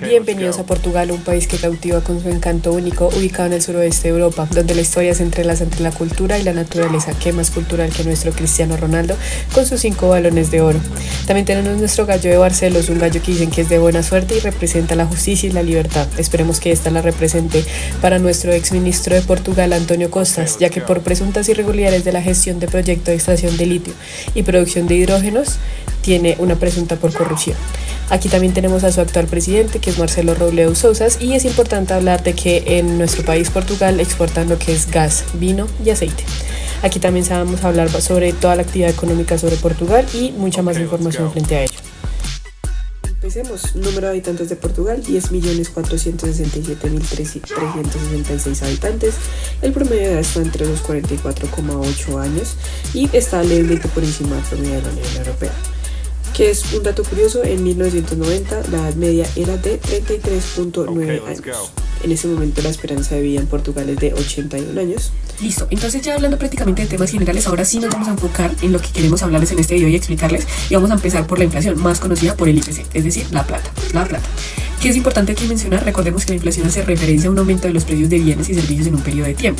Bienvenidos a Portugal, un país que cautiva con su encanto único, ubicado en el suroeste de Europa, donde la historia se entrelaza entre la cultura y la naturaleza. Qué más cultural que nuestro Cristiano Ronaldo con sus 5 balones de oro. También tenemos nuestro gallo de Barcelos, un gallo que dicen que es de buena suerte y representa la justicia y la libertad. Esperemos que esta la represente para nuestro ex ministro de Portugal, Antonio Costas, ya que por presuntas irregularidades de la gestión de proyecto de extracción de litio y producción de hidrógenos, tiene una presunta por corrupción. Aquí también tenemos a su actual presidente, que es Marcelo Rebelo de Sousa, y es importante hablar de que en nuestro país, Portugal, exportan lo que es gas, vino y aceite. Aquí también vamos a hablar sobre toda la actividad económica sobre Portugal y mucha más información frente a ello. Empecemos. Número de habitantes de Portugal, 10.467.366 habitantes. El promedio de edad está entre los 44,8 años y está levemente por encima del promedio de la Unión Europea. Que es un dato curioso, en 1990 la edad media era de 33,9 años. En ese momento la esperanza de vida en Portugal es de 81 años. Listo, entonces ya hablando prácticamente de temas generales, ahora sí nos vamos a enfocar en lo que queremos hablarles en este video y explicarles. Y vamos a empezar por la inflación, más conocida por el IPC, es decir, la plata. Que es importante aquí mencionar, recordemos que la inflación hace referencia a un aumento de los precios de bienes y servicios en un periodo de tiempo.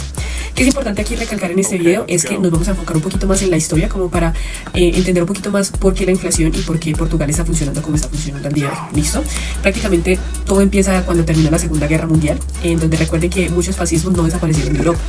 Que es importante aquí recalcar en este video es que nos vamos a enfocar un poquito más en la historia, como para entender un poquito más por qué la inflación y por qué Portugal está funcionando como está funcionando al día de hoy. ¿Listo? Prácticamente todo empieza cuando terminó la Segunda Guerra Mundial, en donde recuerden que muchos fascismos no desaparecieron de Europa.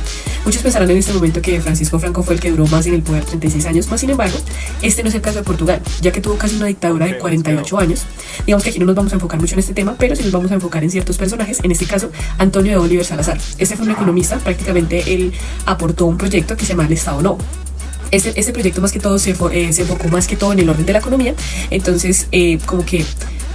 Muchos pensarán en este momento que Francisco Franco fue el que duró más en el poder, 36 años, más sin embargo, este no es el caso de Portugal, ya que tuvo casi una dictadura de 48 años. Digamos que aquí no nos vamos a enfocar mucho en este tema, pero sí nos vamos a enfocar en ciertos personajes, en este caso Antonio de Oliver Salazar. Este fue un economista, prácticamente él aportó un proyecto que se llama el Estado Novo. Este proyecto más que todo se enfocó más que todo en el orden de la economía, entonces como que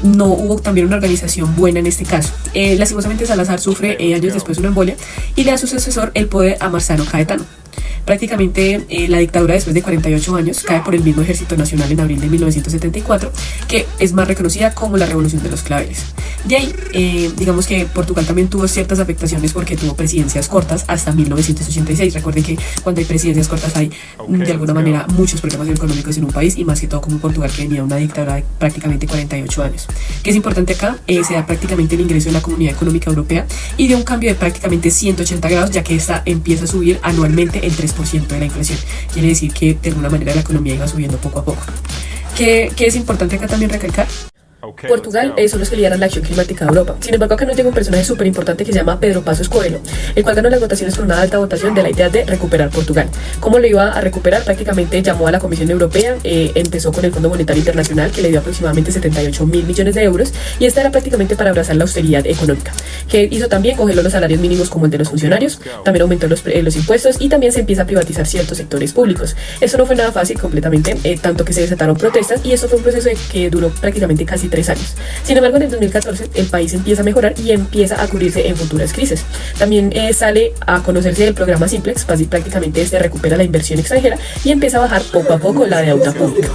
no hubo también una organización buena en este caso. Lastimosamente Salazar sufre años después una embolia y le da a su sucesor el poder a Marciano Caetano. Prácticamente la dictadura después de 48 años cae por el mismo Ejército Nacional en abril de 1974, que es más reconocida como la Revolución de los Claveles. De ahí, digamos que Portugal también tuvo ciertas afectaciones porque tuvo presidencias cortas hasta 1986. Recuerden que cuando hay presidencias cortas hay de alguna manera muchos problemas económicos en un país, y más que todo como Portugal, que venía una dictadura de prácticamente 48 años. Que es importante acá, se da prácticamente el ingreso de la Comunidad Económica Europea y de un cambio de prácticamente 180 grados, ya que esta empieza a subir anualmente el 3% de la inflación. Quiere decir que de alguna manera la economía iba subiendo poco a poco. ¿Qué es importante acá también recalcar? Portugal son los que lideran la acción climática de Europa. Sin embargo, acá nos llega un personaje súper importante que se llama Pedro Passos Coelho, el cual ganó las votaciones con una alta votación de la idea de recuperar Portugal. ¿Cómo lo iba a recuperar? Prácticamente llamó a la Comisión Europea, empezó con el Fondo Monetario Internacional, que le dio aproximadamente 78.000 millones de euros, y esta era prácticamente para abrazar la austeridad económica. Que hizo también, congeló los salarios mínimos como el de los funcionarios, también aumentó los impuestos y también se empieza a privatizar ciertos sectores públicos. Eso no fue nada fácil completamente, tanto que se desataron protestas, y eso fue un proceso que duró prácticamente casi 3 años. Sin embargo, en el 2014 el país empieza a mejorar y empieza a cubrirse en futuras crisis. También sale a conocerse el programa Simplex, prácticamente este recupera la inversión extranjera y empieza a bajar poco a poco la deuda pública.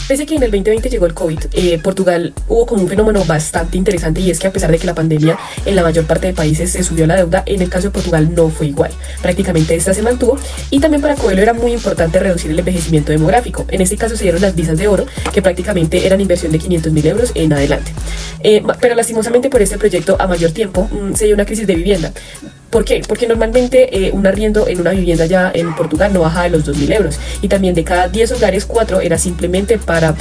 Pese a que en el 2020 llegó el COVID, Portugal hubo como un fenómeno bastante interesante, y es que a pesar de que la pandemia en la mayor parte de países se subió la deuda, en el caso de Portugal no fue igual. Prácticamente esta se mantuvo, y también para Coelho era muy importante reducir el envejecimiento demográfico. En este caso se dieron las visas de oro, que prácticamente eran inversión de 500.000 euros en adelante. Pero lastimosamente por este proyecto a mayor tiempo se dio una crisis de vivienda. ¿Por qué? Porque normalmente un arriendo en una vivienda ya en Portugal no baja de los 2.000 euros, y también de cada 10 hogares 4 era simplemente para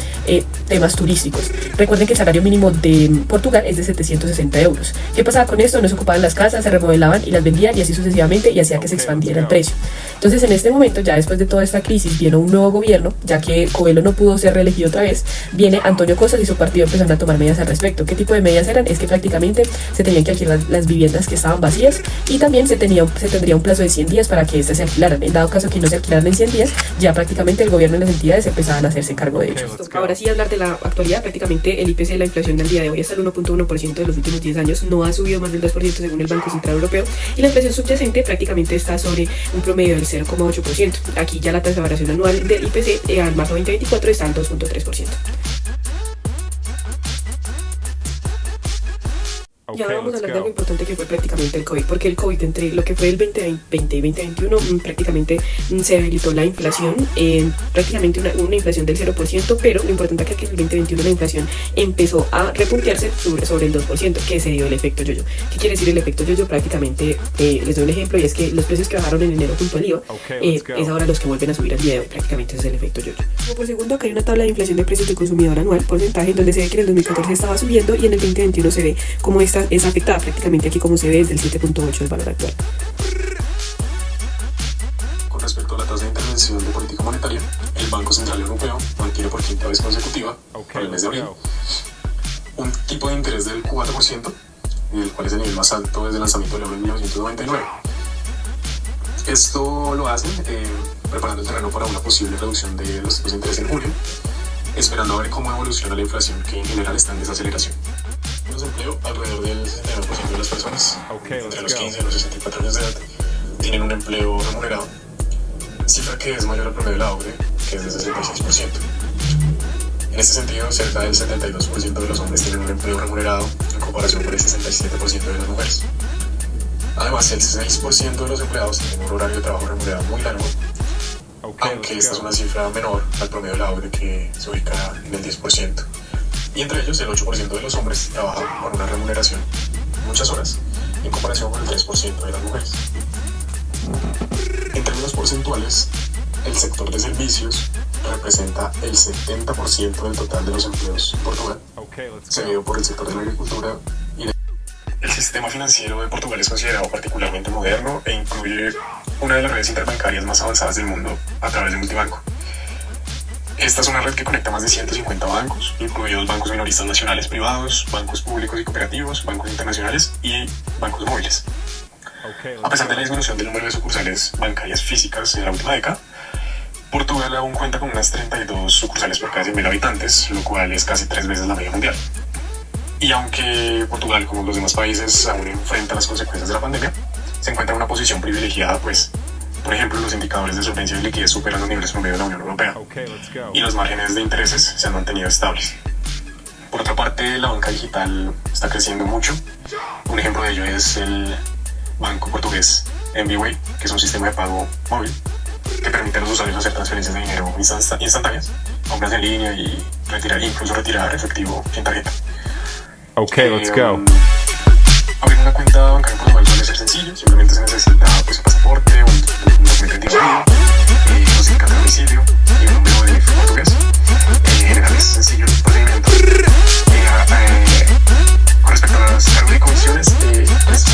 temas turísticos. Recuerden que el salario mínimo de Portugal es de 760 euros. ¿Qué pasaba con esto? No se ocupaban las casas, se remodelaban y las vendían, y así sucesivamente, y hacía que se expandiera el precio. Entonces en este momento, ya después de toda esta crisis, viene un nuevo gobierno, ya que Coelho no pudo ser reelegido otra vez. Viene Antonio Costas y su partido empezaron a tomar medidas al respecto. ¿Qué tipo de medidas eran? Es que prácticamente se tenían que alquilar las viviendas que estaban vacías, y también se tendría un plazo de 100 días para que éstas se alquilaran. En dado caso que no se alquilaran en 100 días, ya prácticamente el gobierno y las entidades empezaban a hacerse cargo de ello. Ahora sí, hablar de la actualidad. Prácticamente el IPC, la inflación del día de hoy, hasta el 1,1% de los últimos 10 años, no ha subido más del 2% según el Banco Central Europeo, y la inflación subyacente prácticamente está sobre un promedio del 0,8%. Aquí ya la tasa de variación anual del IPC al marzo 2024 está al 2,3%. Ya vamos a hablar de algo importante que fue prácticamente el COVID, porque el COVID entre lo que fue el 2020 y 2021 prácticamente se debilitó la inflación, prácticamente una inflación del 0%, pero lo importante es que en el 2021 la inflación empezó a repuntearse sobre el 2%, que se dio el efecto yo-yo. ¿Qué quiere decir el efecto yo-yo? Prácticamente les doy un ejemplo, y es que los precios que bajaron en enero junto al IVA es ahora los que vuelven a subir al día de hoy. Prácticamente ese es el efecto yo-yo. Como por segundo, acá hay una tabla de inflación de precios del consumidor anual, porcentaje, donde se ve que en el 2014 estaba subiendo y en el 2021 se ve como esta es afectada. Prácticamente aquí como se ve es del 7.8 el valor actual. Con respecto a la tasa de intervención de política monetaria, el Banco Central Europeo mantiene por quinta vez consecutiva, por el mes de abril, un tipo de interés del 4%, el cual es el nivel más alto desde el lanzamiento del euro en 1999. Esto lo hacen preparando el terreno para una posible reducción de los tipos de interés en julio, esperando a ver cómo evoluciona la inflación, que en general está en desaceleración. El desempleo, alrededor del 69% de las personas entre los 15 y los 64 años de edad tienen un empleo remunerado, cifra que es mayor al promedio de la OCDE, que es del 66%. En este sentido, cerca del 72% de los hombres tienen un empleo remunerado en comparación con el 67% de las mujeres. Además, el 6% de los empleados tienen un horario de trabajo remunerado muy largo, aunque esta es una cifra menor al promedio de la OCDE, que se ubica en el 10%. Y entre ellos, el 8% de los hombres trabajan con una remuneración muchas horas, en comparación con el 3% de las mujeres. En términos porcentuales, el sector de servicios representa el 70% del total de los empleos en Portugal, seguido por el sector de la agricultura y el sistema financiero de Portugal es considerado particularmente moderno e incluye una de las redes interbancarias más avanzadas del mundo a través de multibanco. Esta es una red que conecta más de 150 bancos, incluidos bancos minoristas nacionales privados, bancos públicos y cooperativos, bancos internacionales y bancos móviles. A pesar de la disminución del número de sucursales bancarias físicas en la última década, Portugal aún cuenta con unas 32 sucursales por cada 100.000 habitantes, lo cual es casi 3 veces la media mundial. Y aunque Portugal, como los demás países, aún enfrenta las consecuencias de la pandemia, se encuentra en una posición privilegiada, pues, por ejemplo, los indicadores de solvencia y liquidez superan los niveles promedio de la Unión Europea y los márgenes de intereses se han mantenido estables. Por otra parte, la banca digital está creciendo mucho. Un ejemplo de ello es el banco portugués MBWay, que es un sistema de pago móvil que permite a los usuarios hacer transferencias de dinero instantáneas, compras en línea y incluso retirar efectivo sin tarjeta. Let's go. Abrir una cuenta bancaria en Portugal suele ser sencillo, simplemente se necesita pues, un pasaporte, un documento de identidad, un certificado de domicilio y un número de portugués. En general es sencillo el procedimiento. Con respecto a las cargos y comisiones,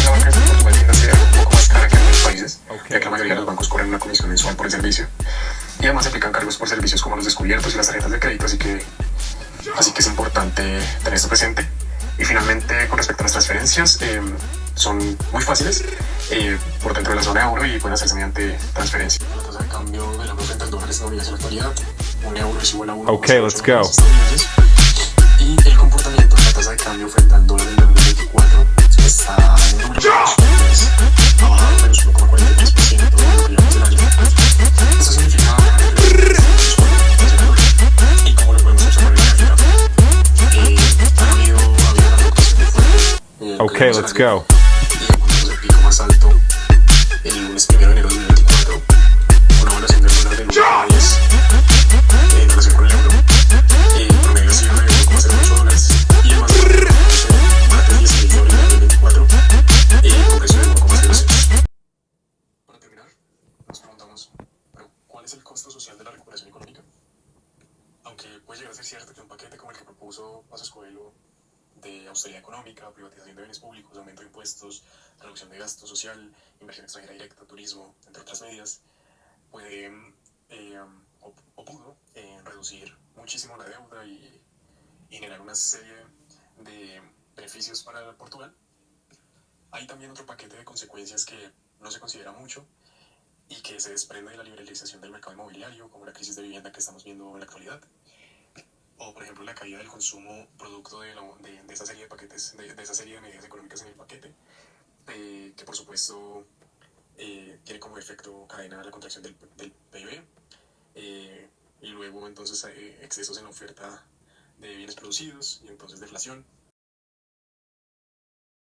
la banca en Portugal tiende a ser un poco más cara que en otros países, ya que la mayoría de los bancos cobran una comisión mensual por el servicio. Y además se aplican cargos por servicios como los descubiertos y las tarjetas de crédito, así que es importante tener esto presente. Y finalmente, con respecto a las transferencias, son muy fáciles por dentro de la zona euro y pueden hacerse mediante transferencia. La tasa de cambio del euro frente al dólar estadounidense en la actualidad, un euro es igual a 1. Let's go. Y el comportamiento de la tasa de cambio frente al dólar en 2024 está en números bajos, ha bajado menos 1,43% de lo que llevamos del año. Esto significa y como lo podemos observar en la gráfica, ha habido una fluctuación muy fuerte. Let's go. Y encontramos el pico más alto el lunes 1 de enero de 2024, una evaluación del dólar del 1,10 en relación con el euro. El promedio ha sido de 1,08 dólares y el más bajo martes 16 de abril de 2024 con precio de 1,06. Para terminar, nos preguntamos, ¿pero cuál es el costo social de la recuperación económica? Aunque puede llegar a ser cierto que un paquete como el que propuso Pasos Coelho de austeridad económica, privatización de bienes públicos, aumento de impuestos, reducción de gasto social, inversión extranjera directa, turismo, entre otras medidas, puede o pudo reducir muchísimo la deuda y generar una serie de beneficios para Portugal. Hay también otro paquete de consecuencias que no se considera mucho y que se desprende de la liberalización del mercado inmobiliario, como la crisis de vivienda que estamos viendo en la actualidad, o por ejemplo la caída del consumo producto de esa serie de paquetes, de esa serie de medidas económicas en el paquete, que por supuesto tiene como efecto cadena la contracción del PIB, y luego entonces excesos en la oferta de bienes producidos y entonces deflación.